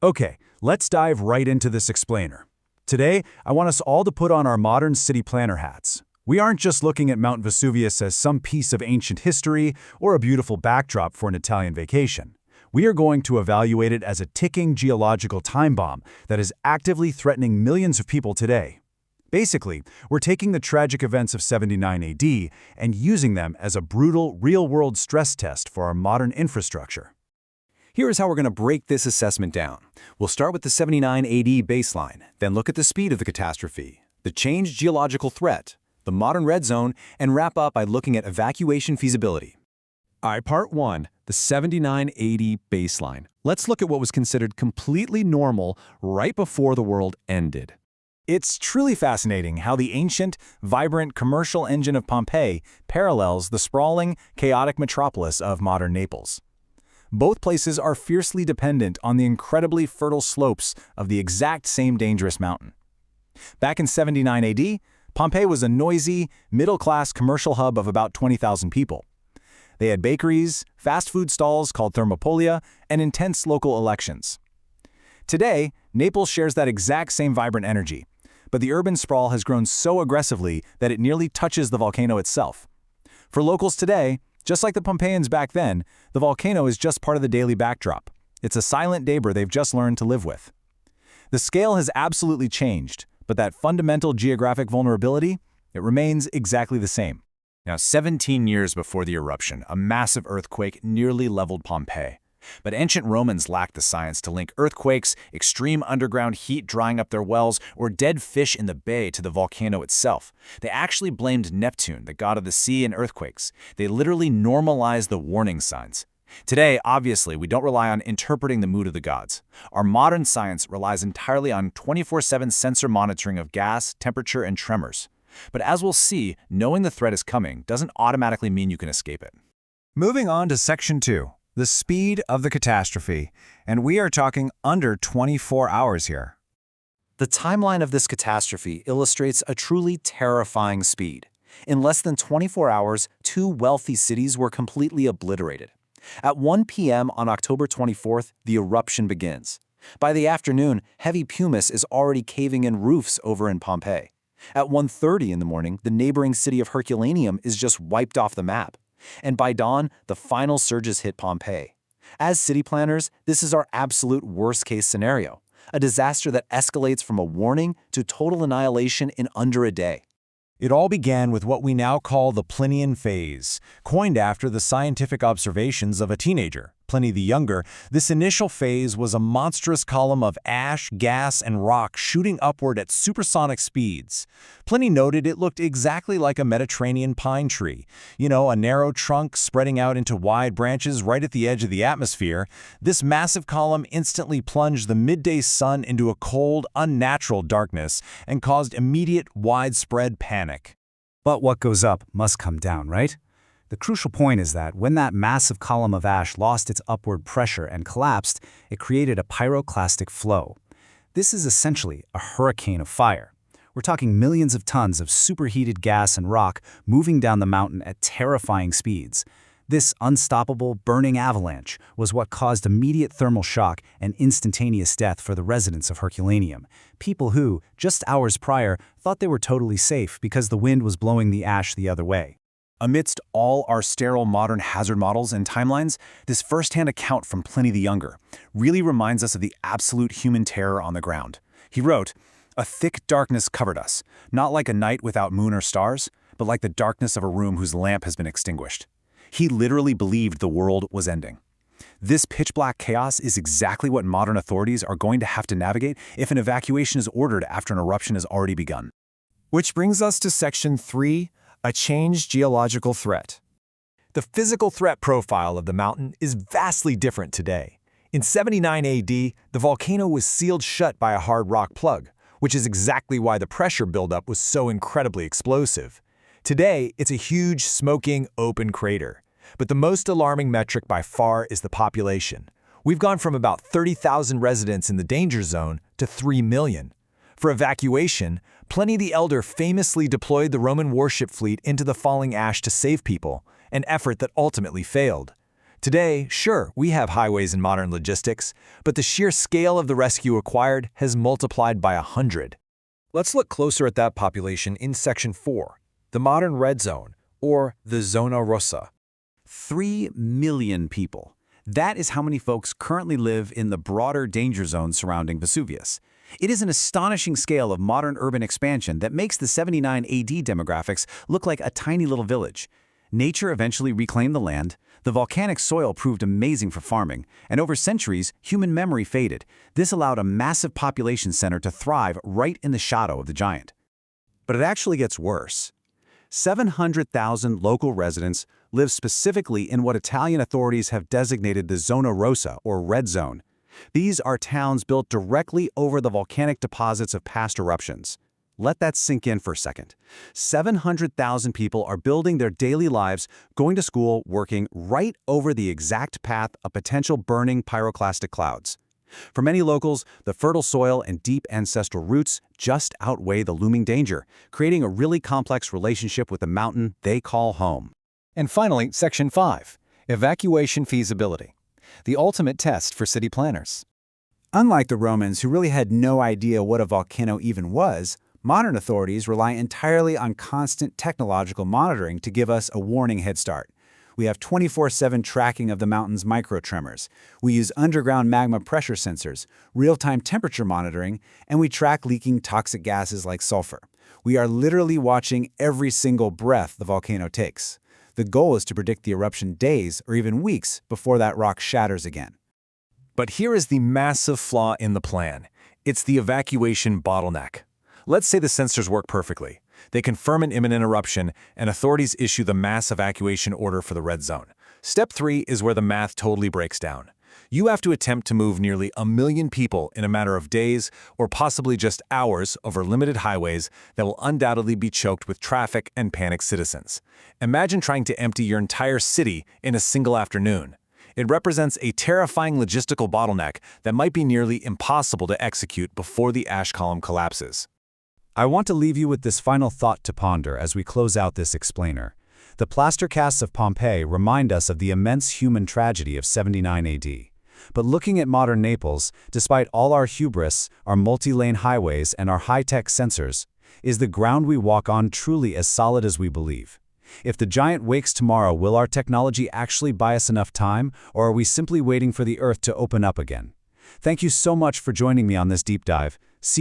Okay, let's dive right into this explainer. Today, I want us all to put on our modern city planner hats. We aren't just looking at Mount Vesuvius as some piece of ancient history or a beautiful backdrop for an Italian vacation. We are going to evaluate it as a ticking geological time bomb that is actively threatening millions of people today. Basically, we're taking the tragic events of 79 AD and using them as a brutal, real-world stress test for our modern infrastructure. Here is how we're going to break this assessment down. We'll start with the 79 AD baseline, then look at the speed of the catastrophe, the changed geological threat, the modern red zone, and wrap up by looking at evacuation feasibility. All right, part 1, the 79 AD baseline. Let's look at what was considered completely normal right before the world ended. It's truly fascinating how the ancient, vibrant commercial engine of Pompeii parallels the sprawling, chaotic metropolis of modern Naples. Both places are fiercely dependent on the incredibly fertile slopes of the exact same dangerous mountain. Back in 79 AD, Pompeii was a noisy, middle-class commercial hub of about 20,000 people. They had bakeries, fast food stalls called thermopolia, and intense local elections. Today, Naples shares that exact same vibrant energy, but the urban sprawl has grown so aggressively that it nearly touches the volcano itself. For locals today, just like the Pompeians back then, the volcano is just part of the daily backdrop. It's a silent neighbor they've just learned to live with. The scale has absolutely changed, but that fundamental geographic vulnerability, it remains exactly the same. Now, 17 years before the eruption, a massive earthquake nearly leveled Pompeii. But ancient Romans lacked the science to link earthquakes, extreme underground heat drying up their wells, or dead fish in the bay to the volcano itself. They actually blamed Neptune, the god of the sea and earthquakes. They literally normalized the warning signs. Today, obviously, we don't rely on interpreting the mood of the gods. Our modern science relies entirely on 24/7 sensor monitoring of gas, temperature, and tremors. But as we'll see, knowing the threat is coming doesn't automatically mean you can escape it. Moving on to Section 2, the speed of the catastrophe, and we are talking under 24 hours here. The timeline of this catastrophe illustrates a truly terrifying speed. In less than 24 hours, 2 wealthy cities were completely obliterated. At 1 p.m. on October 24th, the eruption begins. By the afternoon, heavy pumice is already caving in roofs over in Pompeii. At 1:30 in the morning, the neighboring city of Herculaneum is just wiped off the map. And by dawn, the final surges hit Pompeii. As city planners, this is our absolute worst-case scenario, a disaster that escalates from a warning to total annihilation in under a day. It all began with what we now call the Plinian phase, coined after the scientific observations of a teenager, Pliny the Younger. This initial phase was a monstrous column of ash, gas, and rock shooting upward at supersonic speeds. Pliny noted it looked exactly like a Mediterranean pine tree, a narrow trunk spreading out into wide branches right at the edge of the atmosphere. This massive column instantly plunged the midday sun into a cold, unnatural darkness and caused immediate, widespread panic. But what goes up must come down, right? The crucial point is that when that massive column of ash lost its upward pressure and collapsed, it created a pyroclastic flow. This is essentially a hurricane of fire. We're talking millions of tons of superheated gas and rock moving down the mountain at terrifying speeds. This unstoppable, burning avalanche was what caused immediate thermal shock and instantaneous death for the residents of Herculaneum, people who, just hours prior, thought they were totally safe because the wind was blowing the ash the other way. Amidst all our sterile modern hazard models and timelines, this first-hand account from Pliny the Younger really reminds us of the absolute human terror on the ground. He wrote, "A thick darkness covered us, not like a night without moon or stars, but like the darkness of a room whose lamp has been extinguished." He literally believed the world was ending. This pitch-black chaos is exactly what modern authorities are going to have to navigate if an evacuation is ordered after an eruption has already begun. Which brings us to Section 3, a changed geological threat. The physical threat profile of the mountain is vastly different today. In 79 AD, the volcano was sealed shut by a hard rock plug, which is exactly why the pressure buildup was so incredibly explosive. Today, it's a huge, smoking, open crater. But the most alarming metric by far is the population. We've gone from about 30,000 residents in the danger zone to 3 million. For evacuation, Pliny the Elder famously deployed the Roman warship fleet into the falling ash to save people, an effort that ultimately failed. Today, sure, we have highways and modern logistics, but the sheer scale of the rescue required has multiplied by 100. Let's look closer at that population in Section 4, the modern red zone, or the Zona Rossa. 3 million people. That is how many folks currently live in the broader danger zone surrounding Vesuvius. It is an astonishing scale of modern urban expansion that makes the 79 AD demographics look like a tiny little village. Nature eventually reclaimed the land, the volcanic soil proved amazing for farming, and over centuries, human memory faded. This allowed a massive population center to thrive right in the shadow of the giant. But it actually gets worse. 700,000 local residents live specifically in what Italian authorities have designated the Zona Rossa, or red zone. These are towns built directly over the volcanic deposits of past eruptions. Let that sink in for a second. 700,000 people are building their daily lives, going to school, working right over the exact path of potential burning pyroclastic clouds. For many locals, the fertile soil and deep ancestral roots just outweigh the looming danger, creating a really complex relationship with the mountain they call home. And finally, Section 5, Evacuation Feasibility, the ultimate test for city planners. Unlike the Romans, who really had no idea what a volcano even was, modern authorities rely entirely on constant technological monitoring to give us a warning head start. We have 24/7 tracking of the mountain's microtremors. We use underground magma pressure sensors, real-time temperature monitoring, and we track leaking toxic gases like sulfur. We are literally watching every single breath the volcano takes. The goal is to predict the eruption days or even weeks before that rock shatters again. But here is the massive flaw in the plan. It's the evacuation bottleneck. Let's say the sensors work perfectly. They confirm an imminent eruption, and authorities issue the mass evacuation order for the red zone. Step 3 is where the math totally breaks down. You have to attempt to move nearly 1 million people in a matter of days or possibly just hours over limited highways that will undoubtedly be choked with traffic and panicked citizens. Imagine trying to empty your entire city in a single afternoon. It represents a terrifying logistical bottleneck that might be nearly impossible to execute before the ash column collapses. I want to leave you with this final thought to ponder as we close out this explainer. The plaster casts of Pompeii remind us of the immense human tragedy of 79 AD. But looking at modern Naples, despite all our hubris, our multi-lane highways, and our high-tech sensors, is the ground we walk on truly as solid as we believe? If the giant wakes tomorrow, will our technology actually buy us enough time, or are we simply waiting for the Earth to open up again? Thank you so much for joining me on this deep dive. See you